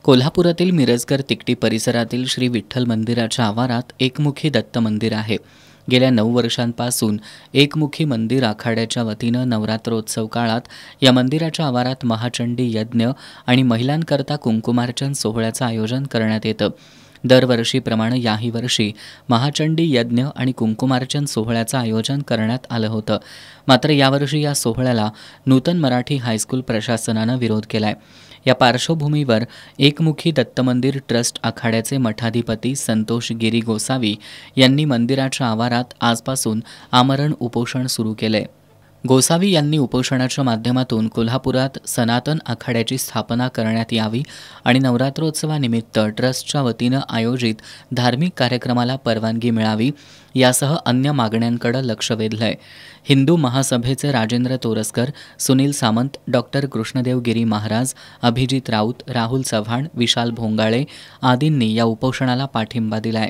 कोल्हापुरातील मिरजकर तिकटी परिसरातील श्री विठ्ठल मंदिराच्या आवारात एकमुखी दत्त मंदिर आहे. गेल्या 9 वर्षांपासून एकमुखी मंदिर आखाड्याच्या वतीनं नवरात्रोत्सव काळात या मंदिराच्या आवारात महाचंडी यज्ञ आणि महिलांकरता कुंकुमार्चन सोहळ्याचं आयोजन करण्यात येतं. दरवर्षीप्रमाणे याही वर्षी महाचंडी यज्ञ आणि कुंकुमार्चन सोहळ्याचं आयोजन करण्यात आलं होतं. मात्र यावर्षी या सोहळ्याला नूतन मराठी हायस्कूल प्रशासनानं विरोध केलाय. या पार्श्वभूमीवर एकमुखी दत्त मंदिर ट्रस्ट आखाड्याचे मठाधिपती संतोष गिरी गोसावी यांनी मंदिराच्या आवारात आजपासून आमरण उपोषण सुरू केले. गोसावी यांनी उपोषणाच्या माध्यमातून कोल्हापुरात सनातन आखाड्याची स्थापना करण्यात यावी आणि नवरात्रोत्सवानिमित्त ट्रस्टच्या वतीनं आयोजित धार्मिक कार्यक्रमाला परवानगी मिळावी यासह अन्य मागण्यांकडे लक्ष वेधलंय. हिंदू महासभेचे राजेंद्र तोरसकर, सुनील सामंत, डॉक्टर कृष्णदेव गिरी महाराज, अभिजित राऊत, राहुल चव्हाण, विशाल भोंगाळे आदींनी या उपोषणाला पाठिंबा दिलाय.